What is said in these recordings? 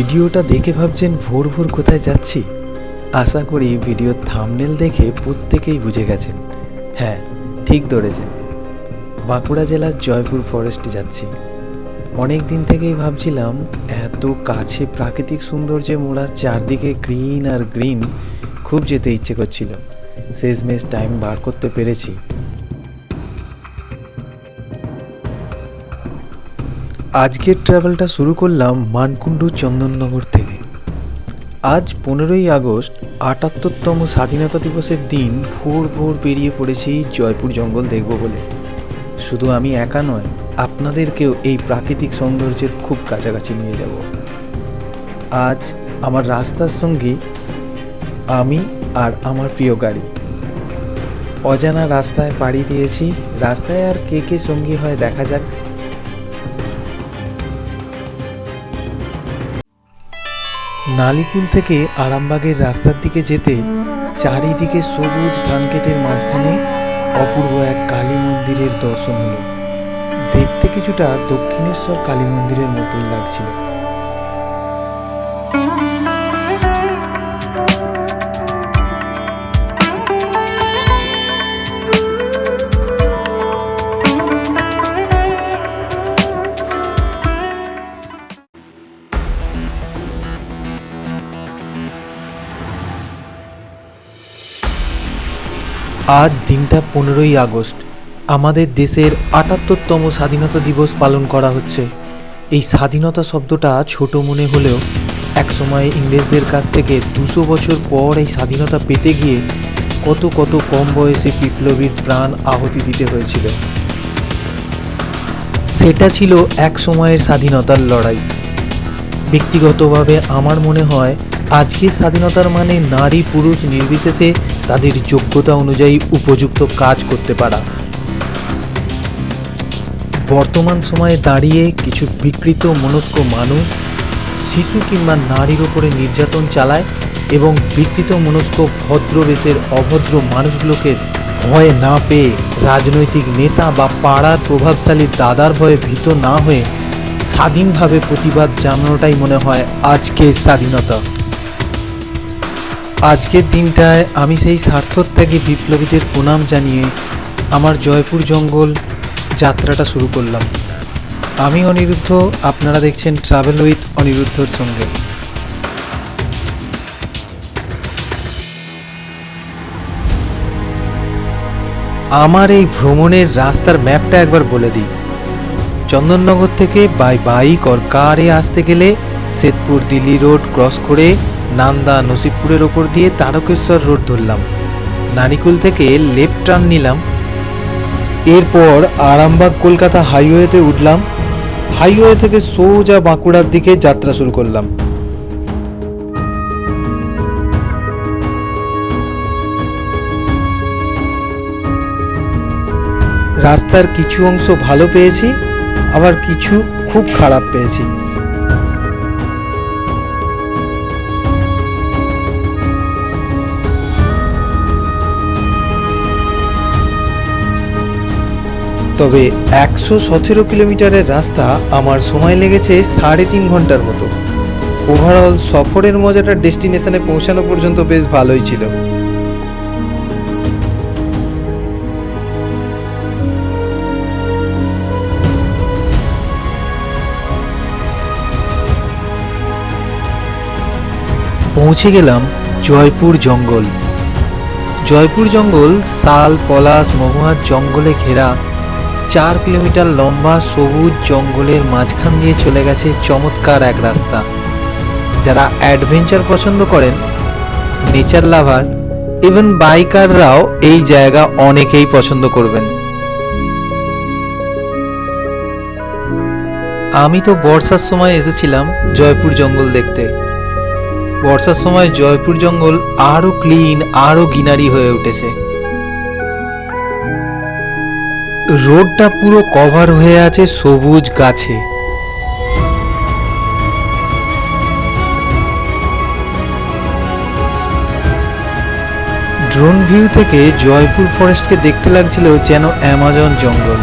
ভিডিওটা দেখে ভাবছেন ভোর ভোর কোথায় যাচ্ছি? আশা করি ভিডিওর থাম্বনেল দেখে প্রত্যেকেই বুঝে গেছেন। হ্যাঁ, ঠিক ধরেছেন, বাঁকুড়া জেলার জয়পুর ফরেস্টে যাচ্ছি। অনেক দিন থেকেই ভাবছিলাম এত কাছে প্রাকৃতিক সৌন্দর্যে মোড়া চারদিকে গ্রিন আর গ্রিন, খুব যেতে ইচ্ছে করছিল। শেষমেশ টাইম বার করতে পেরেছি। আজকের ট্রাভেলটা শুরু করলাম মানকুণ্ডু চন্দননগর থেকে। আজ 15ই আগস্ট, 78তম স্বাধীনতা দিবসের দিন। ভোর ভোর বেরিয়ে পড়েছি জয়পুর জঙ্গল দেখব বলে। শুধু আমি একা নয়, আপনাদেরকেও এই প্রাকৃতিক সৌন্দর্যের খুব কাছাকাছি নিয়ে যাব। আজ আমার রাস্তার সঙ্গী আমি আর আমার প্রিয় গাড়ি। অজানা রাস্তায় পাড়ি দিয়েছি। রাস্তায় আর কে কে সঙ্গী হয় দেখা যাক। নালিকুল থেকে আরামবাগের রাস্তার দিকে যেতে চারিদিকে সবুজ ধানক্ষেতের মাঝখানে অপূর্ব এক কালী মন্দিরের দর্শন হলো। দেখতে কিছুটা দক্ষিণেশ্বর কালী মন্দিরের মতোই লাগছিল। আজ দিনটা 15ই আগস্ট। আমাদের দেশের 78তম স্বাধীনতা দিবস পালন করা হচ্ছে। এই স্বাধীনতা শব্দটা ছোট মনে হলেও একসময় ইংরেজদের কাছ থেকে 200 বছর পর এই স্বাধীনতা পেতে গিয়ে কত কত কম বয়সে বিপ্লবীর প্রাণ আহুতি দিতে হয়েছিল। সেটা ছিল এক সময়ের স্বাধীনতার লড়াই। ব্যক্তিগতভাবে আমার মনে হয় আজকের স্বাধীনতার মানে নারী পুরুষ নির্বিশেষে তাদের যোগ্যতা অনুযায়ী উপযুক্ত কাজ করতে পারা। বর্তমান সময়ে দাঁড়িয়ে কিছু বিকৃত মনস্ক মানুষ শিশু কিংবা নারীর ওপরে নির্যাতন চালায় এবং বিকৃত মনস্ক ভদ্রবেশের অভদ্র মানুষগুলোকে ভয় না পেয়ে রাজনৈতিক নেতা বা পাড়ার প্রভাবশালী দাদার ভয়ে ভীত না হয়ে স্বাধীনভাবে প্রতিবাদ জানানোটাই মনে হয় আজকের স্বাধীনতা। আজকের দিনটায় আমি সেই স্বার্থত্যাগী বিপ্লবীদের প্রণাম জানিয়ে আমার জয়পুর জঙ্গল যাত্রাটা শুরু করলাম। আমি অনিরুদ্ধ, আপনারা দেখছেন ট্রাভেল উইথ অনিরুদ্ধর সঙ্গে। আমার এই ভ্রমণের রাস্তার ম্যাপটা একবার বলে দিই। চন্দননগর থেকে বাই বাইক আর কারে আসতে গেলে শ্বেতপুর দিল্লি রোড ক্রস করে নান্দা নসিবপুরের ওপর দিয়ে তারকেশ্বর রোড ধরলাম। নানিকুল থেকে লেফট টার্ন নিলাম। এরপর আরামবাগ কলকাতা হাইওয়েতে উঠলাম। হাইওয়ে থেকে সোজা বাঁকুড়ার দিকে যাত্রা শুরু করলাম। রাস্তার কিছু অংশ ভালো পেয়েছি, আবার কিছু খুব খারাপ পেয়েছি। তবে 117 কিলোমিটারের রাস্তা আমার সময় লেগেছে 3.5 ঘন্টার মতো। ওভারঅল সফরের মজাটা ডেস্টিনেশনে পৌঁছানো পর্যন্ত বেশ ভালোই ছিল। পৌঁছে গেলাম জয়পুর জঙ্গল। জয়পুর জঙ্গল শাল, পলাশ, মহুয়ার জঙ্গলে ঘেরা 4 কিলোমিটার লম্বা সবুজ জঙ্গলের মাঝখান দিয়ে চলে গেছে চমৎকার এক রাস্তা। যারা অ্যাডভেঞ্চার পছন্দ করেন, নেচার লাভার, ইভেন বাইকাররাও এই জায়গা অনেকেই পছন্দ করবেন। আমি তো বর্ষার সময় এসেছিলাম জয়পুর জঙ্গল দেখতে। বর্ষার সময় জয়পুর জঙ্গল আরো ক্লিন, আরো গ্রিনারি হয়ে উঠেছে। রোডটা পুরো কভার হয়ে আছে সবুজ গাছে। ড্রোন ভিউ থেকে জয়পুর ফরেস্টকে দেখতে লাগছিল যেন অ্যামাজন জঙ্গল।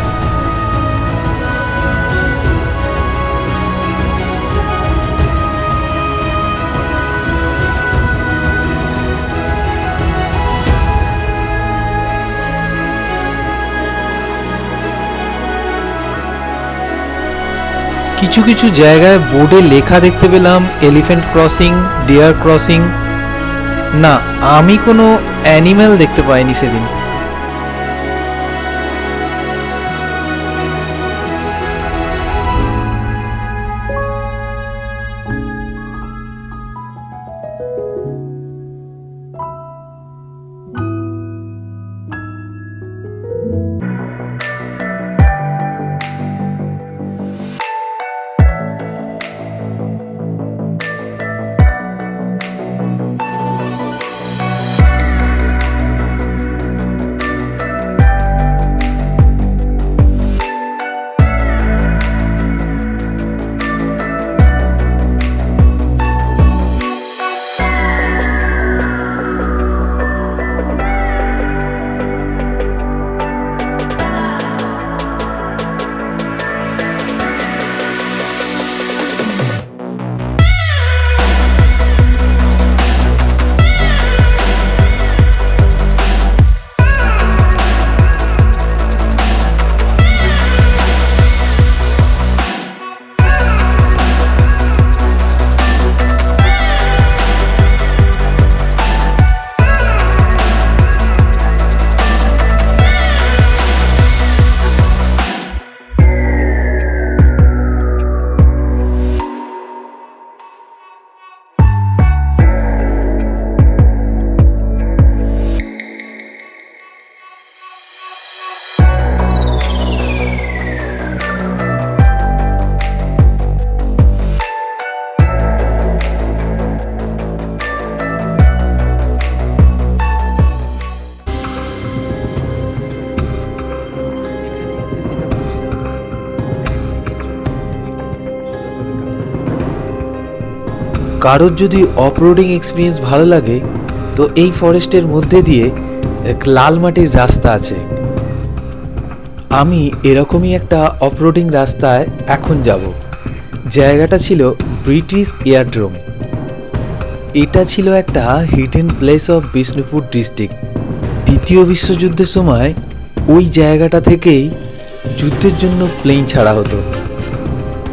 কিছু কিছু জায়গায় বোর্ডে লেখা দেখতে পেলাম এলিফ্যান্ট ক্রসিং, ডিয়ার ক্রসিং। না, আমি কোনো অ্যানিম্যাল দেখতে পাইনি সেদিন। কারোর যদি অফরোডিং এক্সপিরিয়েন্স ভালো লাগে তো এই ফরেস্টের মধ্যে দিয়ে এক লাল মাটির রাস্তা আছে। আমি এরকমই একটা অফরোডিং রাস্তায় এখন যাব। জায়গাটা ছিল ব্রিটিশ এয়ারড্রোম। এটা ছিল একটা hidden place of Bishnupur district. দ্বিতীয় বিশ্বযুদ্ধের সময় ওই জায়গাটা থেকেই যুদ্ধের জন্য প্লেন ছাড়া হতো।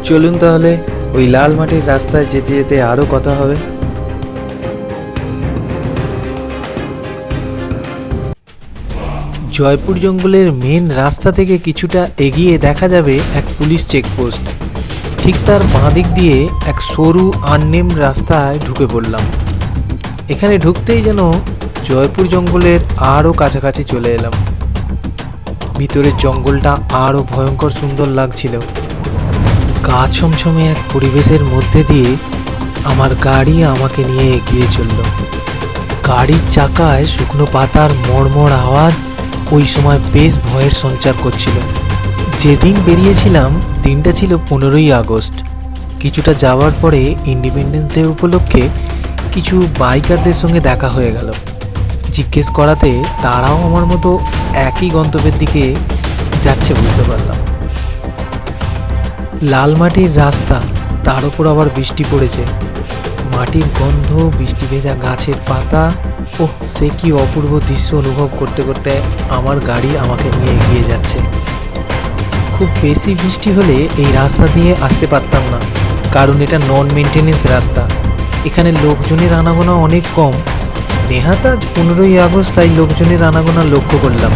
চলুন তাহলে ওই লাল মাটির রাস্তায় যেতে যেতে আরও কথা হবে। জয়পুর জঙ্গলের মেন রাস্তা থেকে কিছুটা এগিয়ে দেখা যাবে এক পুলিশ চেকপোস্ট। ঠিক তার বাঁ দিক দিয়ে এক সরু আননেম রাস্তায় ঢুকে পড়লাম। এখানে ঢুকতেই যেন জয়পুর জঙ্গলের আরও কাছাকাছি চলে এলাম। ভিতরের জঙ্গলটা আরও ভয়ঙ্কর সুন্দর লাগছিল। গা ছমছমে এক পরিবেশের মধ্যে দিয়ে আমার গাড়ি আমাকে নিয়ে এগিয়ে চলল। গাড়ির চাকায় শুকনো পাতার মড়মড় আওয়াজ ওই সময় বেশ ভয়ের সঞ্চার করছিল। যেদিন বেরিয়েছিলাম দিনটা ছিল 15ই আগস্ট। কিছুটা যাওয়ার পরে ইন্ডিপেন্ডেন্স ডে উপলক্ষে কিছু বাইকারদের সঙ্গে দেখা হয়ে গেল। জিজ্ঞেস করাতে তারাও আমার মতো একই গন্তব্যের দিকে যাচ্ছে বুঝতে পারলাম। লাল মাটির রাস্তা, তার উপর আবার বৃষ্টি পড়েছে। মাটির গন্ধ, বৃষ্টি ভেজা গাছের পাতা, ওহ সে কি অপূর্ব দৃশ্য অনুভব করতে করতে আমার গাড়ি আমাকে নিয়ে এগিয়ে যাচ্ছে। খুব বেশি বৃষ্টি হলে এই রাস্তা দিয়ে আসতে পারতাম না, কারণ এটা নন মেনটেনেন্স রাস্তা। এখানে লোকজনের আনাগোনা অনেক কম। নেহাত আজ 15ই আগস্ট, তাই লোকজনের আনাগোনা লক্ষ্য করলাম।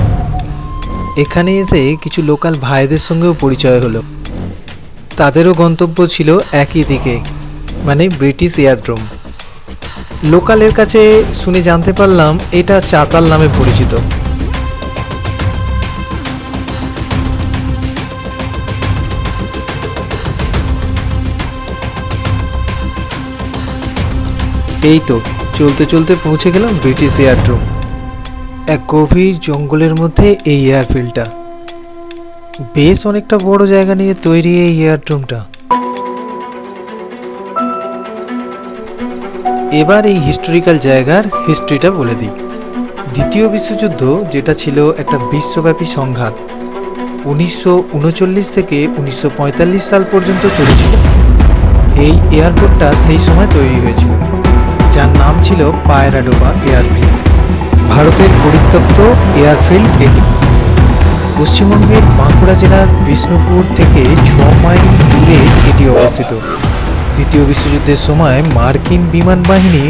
এখানে এসে কিছু লোকাল ভাইদের সঙ্গেও পরিচয় হলো। তাদেরও গন্তব্য ছিল একই দিকে, মানে ব্রিটিশ এয়ারড্রোম। লোকালের কাছে শুনে জানতে পারলাম এটা চাতাল নামে পরিচিত। এই তো চলতে চলতে পৌঁছে গেলাম ব্রিটিশ এয়ারড্রোম। এক গভীর জঙ্গলের মধ্যে এই এয়ারফিল্ডটা। বেশ অনেকটা বড় জায়গা নিয়ে তৈরি এই এয়ারড্রোমটা। এবার এই হিস্টোরিক্যাল জায়গার হিস্ট্রিটা বলে দিই। দ্বিতীয় বিশ্বযুদ্ধ, যেটা ছিল একটা বিশ্বব্যাপী সংঘাত, 1939 থেকে 1945 সাল পর্যন্ত চলেছিল। এই এয়ারপোর্টটা সেই সময় তৈরি হয়েছিল, যার নাম ছিল পায়রাডোবা এয়ারফিল্ড। ভারতের পরিত্যক্ত এয়ারফিল্ড এটি। পশ্চিমবঙ্গের বাঁকুড়া জেলার বিষ্ণুপুর থেকে 6 মাইল দূরে এটি অবস্থিত। দ্বিতীয় বিশ্বযুদ্ধের সময় মার্কিন বিমান বাহিনী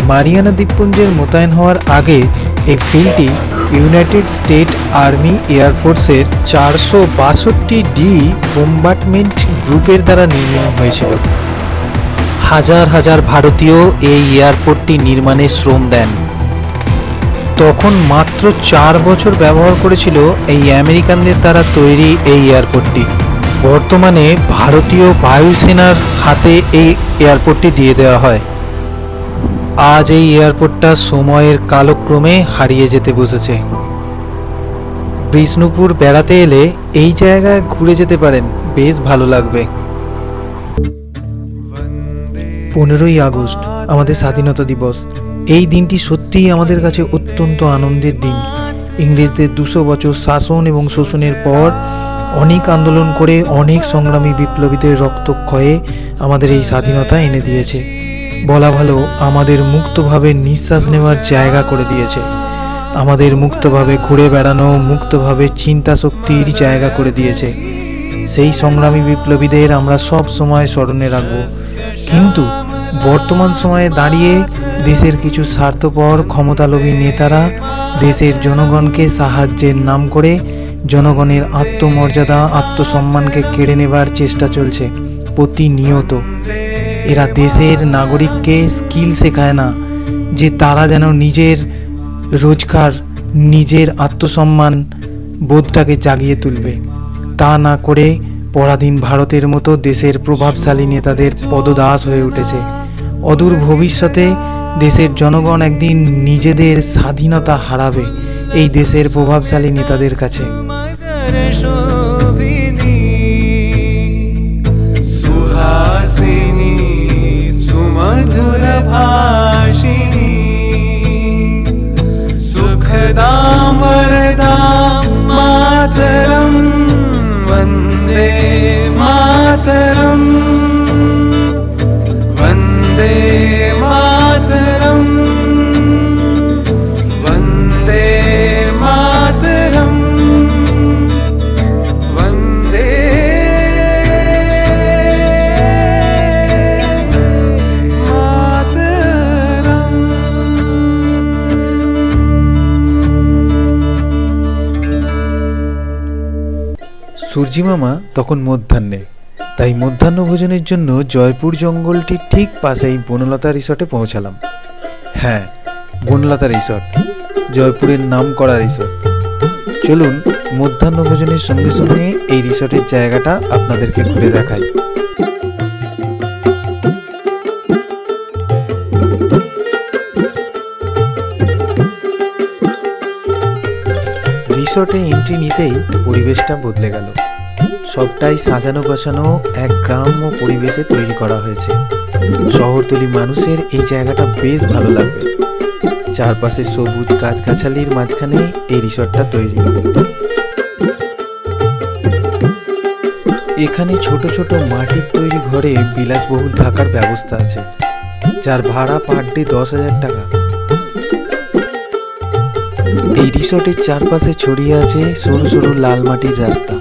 মারিয়ানা দ্বীপপুঞ্জের মোতায়েন হওয়ার আগে এই ফিল্ডটি ইউনাইটেড স্টেট আর্মি এয়ারফোর্সের 462D বোম্বার্ডমেন্ট গ্রুপের দ্বারা নির্মাণ হয়েছিল। হাজার হাজার ভারতীয় এই এয়ারপোর্টটি নির্মাণে শ্রম দেন। তখন মাত্র 4 বছর ব্যবহার করেছিল এই আমেরিকানদের দ্বারা তৈরি এই এয়ারপোর্টটি। বর্তমানে ভারতীয় বায়ুসেনার হাতে এই এয়ারপোর্টটি দিয়ে দেওয়া হয়। আজ এই এয়ারপোর্টটা সময়ের কালক্রমে হারিয়ে যেতে বসেছে। বিষ্ণুপুর বেড়াতে এলে এই জায়গায় ঘুরে যেতে পারেন, বেশ ভালো লাগবে। 15ই আগস্ট আমাদের স্বাধীনতা দিবস। এই দিনটি সত্যিই আমাদের কাছে অত্যন্ত আনন্দের দিন। ইংরেজদের 200 বছর শাসন এবং শোষণের পর অনেক আন্দোলন করে অনেক সংগ্রামী বিপ্লবীদের রক্তক্ষয়ে আমাদের এই স্বাধীনতা এনে দিয়েছে। বলা ভালো, আমাদের মুক্তভাবে নিঃশ্বাস নেওয়ার জায়গা করে দিয়েছে। আমাদের মুক্তভাবে ঘুরে বেড়ানো, মুক্তভাবে চিন্তা শক্তির জায়গা করে দিয়েছে। সেই সংগ্রামী বিপ্লবীদের আমরা সব সময় স্মরণে রাখব। কিন্তু বর্তমান সময়ে দাঁড়িয়ে দেশের কিছু স্বার্থপর ক্ষমতালোভী নেতারা দেশের জনগণকে সাহায্যের নাম করে জনগণের আত্মমর্যাদা, আত্মসম্মানকে কেড়ে নেবার চেষ্টা চলছে প্রতিনিয়ত। এরা দেশের নাগরিককে স্কিল শেখায় না, যে তারা যেন নিজের রোজগার, নিজের আত্মসম্মান বোধটাকে জাগিয়ে তুলবে। তা না করে পরাধীন ভারতের মতো দেশের প্রভাবশালী নেতাদের পদদাস হয়ে উঠেছে। অদূর ভবিষ্যতে দেশের জনগণ একদিন নিজেদের স্বাধীনতা হারাবে এই দেশের প্রভাবশালী নেতাদের কাছে। সুহাসিনী সুমধুর ভাষিনী সুখদাম বরদাম মাতরম वन्दे मातरम् वन्दे मातरम् वन्दे मातरम् वन्दे मातरम्। সূর্যি মামা তখন মধ্যাহ্নে, তাই মধ্যাহ্ন ভোজনের জন্য জয়পুর জঙ্গলটির ঠিক পাশেই বনলতা রিসর্টে পৌঁছালাম। হ্যাঁ, বনলতা রিসর্ট, জয়পুরের নামকরা রিসর্ট। চলুন মধ্যাহ্ন ভোজনের সঙ্গে সঙ্গে এই রিসর্টের জায়গাটা আপনাদেরকে ঘুরে দেখাই। রিসর্টে এন্ট্রি নিতেই পরিবেশটা বদলে গেল। সবটাই সাজানো গোছানো এক গ্রাম্য পরিবেশে তৈরি করা হয়েছে। শহরতলি মানুষের এই জায়গাটা বেশ ভালো লাগবে। চারপাশে সবুজ গাছগাছালির মাঝখানে এই রিসর্টটা তৈরি। এখানে ছোট ছোট মাটির তৈরি ঘরে বিলাসবহুল থাকার ব্যবস্থা আছে, যার ভাড়া পার ডে 10,000 টাকা। এই রিসর্টের চারপাশে ছড়িয়ে আছে সরু সরু লাল মাটির রাস্তা।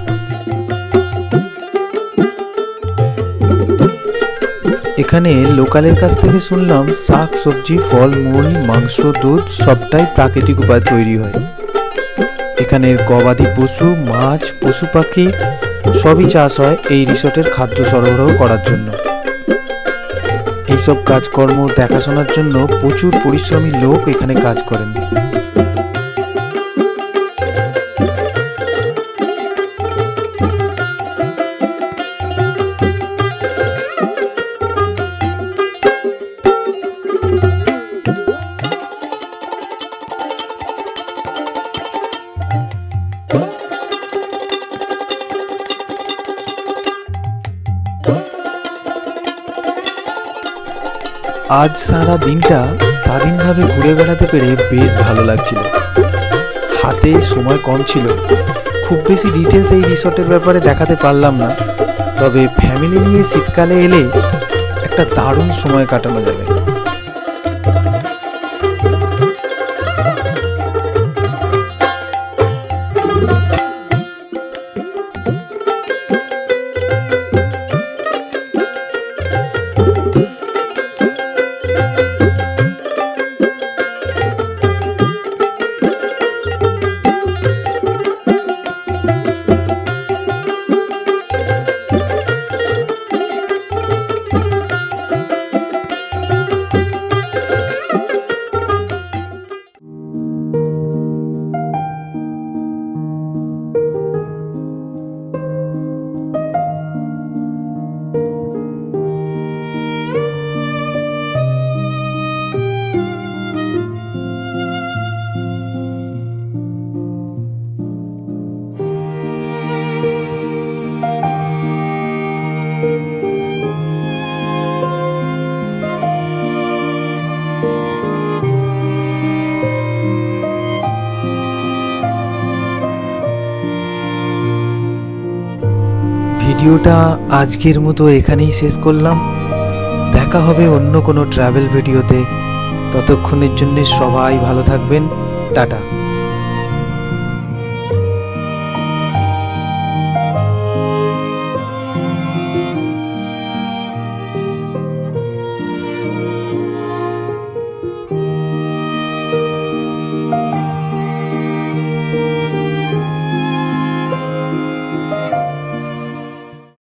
এখানে লোকালের কাছ থেকে শুনলাম শাক সবজি, ফল মূল, মাংস, দুধ সবটাই প্রাকৃতিক উপায়ে তৈরি হয়। এখানের গবাদি পশু, মাছ, পশু পাখি সবই চাষ হয় এই রিসর্টের খাদ্য সরবরাহ করার জন্য। এইসব কাজকর্ম দেখাশোনার জন্য প্রচুর পরিশ্রমী লোক এখানে কাজ করেন। আজ সারা দিনটা স্বাধীনভাবে ঘুরে বেড়াতে পেরে বেশ ভালো লাগছিল। হাতে সময় কম ছিল, খুব বেশি ডিটেলস এই রিসর্টের ব্যাপারে দেখাতে পারলাম না। তবে ফ্যামিলি নিয়ে শীতকালে এলে একটা দারুণ সময় কাটানো যাবে। ভিডিওটা আজকের মতো এখানেই শেষ করলাম। দেখা হবে অন্য কোনো ট্রাভেল ভিডিওতে। ততক্ষণের জন্য সবাই ভালো থাকবেন। টাটা।